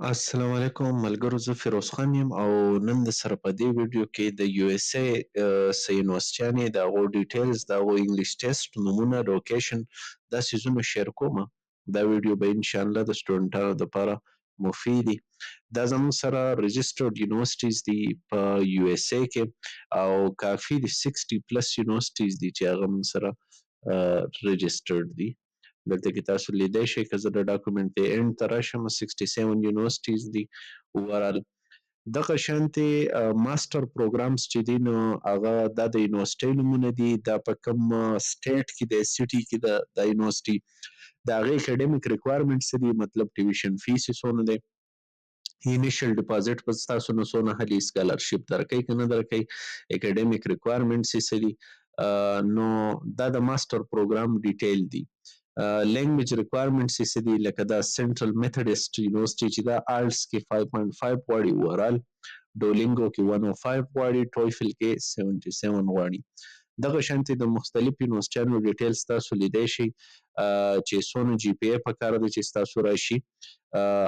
السلام علیکم ملګرو، زه فیروز خان یم او نن د سره په دې ویډیو کې د یو اس ای څه یونیورسټیانې د هغو ډیټیلز د هغو انګلیش ټیسټ نومونه لوکیشن دا څیزونه شیر کوم. دا ویډیو به انشاءالله د سټوډنټانو دپاره مفیدي. دا زموږ سره رجسټرډ یونیورسټیز دي په یو اس ای کې او کافي دي 60 پلس یونیورسټیز دي چې هغه موږ سره رجسټرډ دي. دلته کې تاسو لیدای شئ که زه د ډاکومنټ د اینډ ته راشم 67 یونیورسټیز دي اوورال. دغه شانتې ماسټر پروګرامز چې دي نو هغه دا د یونیورسټۍ نومونه دي، دا په کوم سټیټ کې د سټي کې د یونیورسټي د هغې اکیډمیک ریکوایرمنټس څه دي، مطلب ټیویشن فیس یې څونه دی، انیشل ډپازټ به ستاسو نه څونه هلي، سکالرشپ درکوي که نه درکوي، اکیډمیک ریکوایرمنټس یې څه دي. نو دا د ماسټر پروګرام ډیټیل دي. لینګویج ریکوایرمنټس یې څه دي، لکه دا سنټرل میتھډسټ یونیورسټي چې دا آلټس کې 5.5 غواړي اوورال، ډولینګو کې 105 غواړي، ټویفل کې 77 غواړي. دغه شانتې د مختلف یونیورسټیانو ډیټیلز تاسو لیدای شئ چې څونه جی پی ای پکار دی چې ستاسو راشي،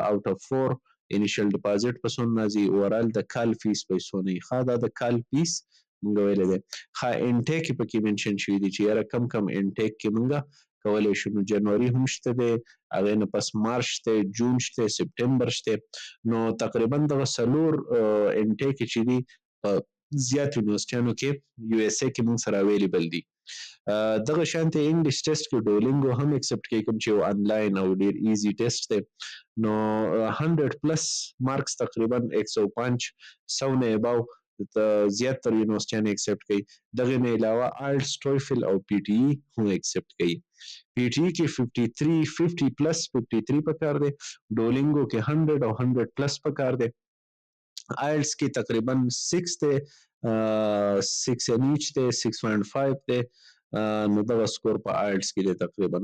اوټ اف 4 انیشل ډپازټ په څونه راځي، اوورال د کال فیس په څونه وي. ښه دا د کال فیس مونږ ویلی دی. ښه انټیک یې پکې منشن شوي دي چې یاره کم کم انټیک کې مونږه کولی شو. نو جنوري هم شته دی، هغې نه پس مارچ شته، جون شته، سپټمبر شته. نو تقریبا دغه څلور انټیک چې دي په زیات یونیورسټیانو کې یو اس ای کې مونږ سره اویلیبل دي. دغه شانتې انګلیش ټیسټ کې ډولینګو هم اکسپټ کوي، کوم چې یو آنلاین او ډېر ایزي ټیسټ دی. نو 100 پلس مارکس تقریبا 105 100 نه اباو زیاتره یونیورسټیانې اکسپټ کوي. دغې نه علاوه آیلټس، ټویفل او پی ټي ای هم اکسپټ کوي. پی ټي ای کې 50 پلس 53 پکار دی، ډولینګو کې 100 او 100 پلس پکار دی. آیلټس کې تقریبا 6 دی، 6 ان ایچ دی، 6.5 دی. نو دغه سکور په آیلټس کې دی تقریبا.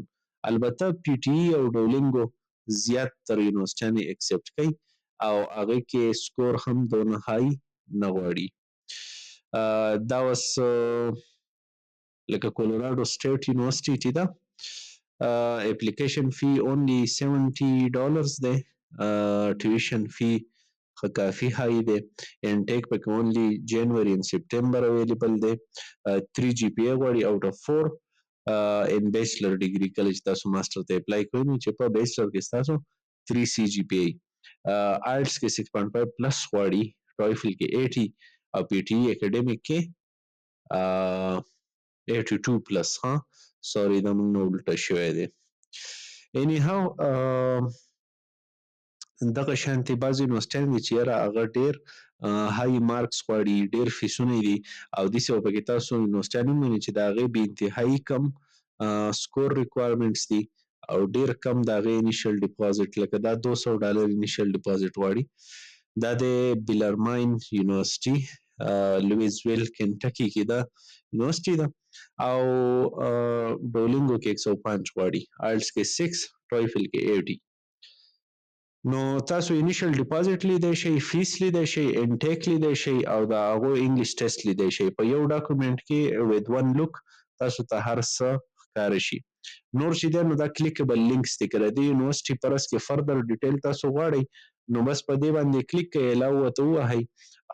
البته پی ټي ای او ډولینګو زیات تر یونیورسټیانې اکسپټ کوي او هغې کې سکور هم دونه های نه غواړي. دا اوس لکه کولوراډو سټیټ یونیورسټي چې ده، اپلیکیشن فی اونلی $70 دی، ټیویشن فی ښه کافي های دی، انټیک پکې اونلی جنوري ان سپټمبر اویلیبل دی، 3 جی پی ای غواړي اوټ اف 4 ان بیچلر ډیګري. کله چې تاسو ماسټر ته اپلای کوئ نو چې په بیچلر کې ستاسو 3 سی جی پی ای، آیلټس کې 6.5 پلس غواړي، ټویفل کې 80 او پی ټي ای اکیډمیک کې 82 پلس. ها سوري دا موږ نه الټه شوی دی. اینی هاو دغه شانتې بعضې یونیورسټیان دي چې یاره هغه ډېر های مارکس غواړي، ډېر فیسونه دي او داسې به پکې تاسو یونیورسټیان ومومئ چې د هغې بې انتهایي کم سکور ریکوایرمنټس دي او ډېر کم د هغې انیشل ډپازټ، لکه دا $200 انیشل ډپازټ غواړي. دا د بیلرماین یونیورسټي لویزویل کنټکي کې دا یونیورسټي ده او ډولینګو کې 105 غواړي، آیلټس کې 6، ټویفل کې 80. نو تاسو انیشل ډپازټ لیدای شئ، فیس لیدای شئ، انټیک لیدای شئ او د هغو انګلیش ټیسټ لیدای شئ. په یو ډاکومنټ کې ود ون لوک تاسو ته هر څه ښکاره شي. نور چې دی نو دا کلیکبل لینکس دي، که د دې یونیورسټي په رس کې فردر ډیټیل تاسو غواړئ نو بس په دې باندې کلیک کوئ، الاو ورته ووهئ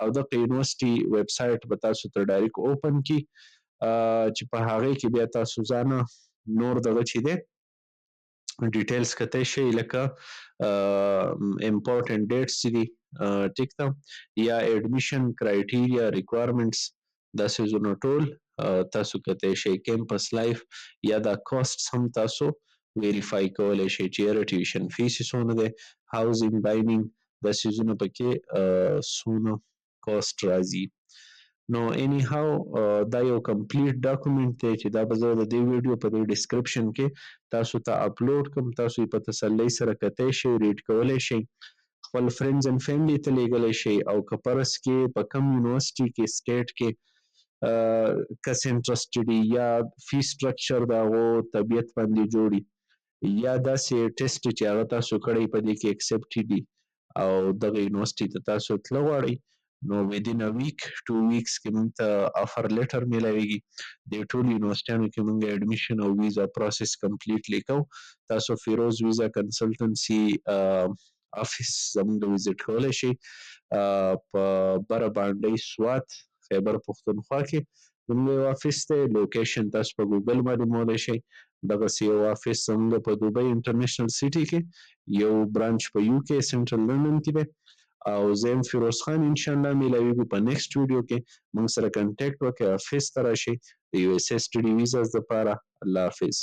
او دغه یونیورسټي ویب سایټ به تاسو ته ډایرکټ اوپن کي چې په هغې کې بیا تاسو ځانه نور دغه چې دی ډیټیلز کتی شئ، لکه امپورټنټ ډیټس چې دي، ټیک ده، یا ایډمیشن کرایټیریا ریکوایرمنټس، دا څیزونه ټول تاسو کتی شئ. کیمپس لایف یا دا کاسټس هم تاسو ویریفای کولی شئ چې یاره ټیوشن فیس یې څونه دی، هاوزینګ، ډاینینګ، دا څیزونه پکې څونه کاسټ راځي. نو اینی هاو دا یو کمپلیټ ډاکومنټ دی چې دا به زه د دې ویډیو په دې ډسکرپشن کې تاسو ته اپلوډ کړم، تاسو یې په تسلۍ سره کتی شئ، ریډ کولی شئ، خپل فرینډز اینډ فیملی ته لیږلی شئ او که پرس کې په کم یونیورسټي کې سټیټ کې کس انټرسټډ یا فی سټرکچر د هغو طبیعت باندې جوړي یا داسې ټیسټ چې هغه تاسو کړی په دې کې اکسپټ دي او دغه یونیورسټي ته تاسو تله غواړئ نو ودین ا ویک 2 ویکس کې موږ ته آفر لیټر میلاویږي. د ټولو یونیورسټیانو کې موږ ایډمیشن او ویزا پروسس کمپلیټلی کوو. تاسو فیروز ویزا کنسلټنسي افیس زموږ وزټ کولی شئ په بره بانډۍ سوات خیبر پښتونخوا کې زموږ یو افیس دی. لوکیشن تاسو په ګوګل باندې موندلی شئ. دغسې یو افیس زموږ په دوبۍ انټرنیشنل سیټي کې، یو برانچ په یو کې سنټرل لندن کې دی. او زه یم فیروز خان، انشاءالله میلاویږو په نیکسټ ویډیو کې. موږ سره کنټیکټ وکړئ، افیس ته راشئ د یو اس اے سټډي ویزاز دپاره. الله حافظ.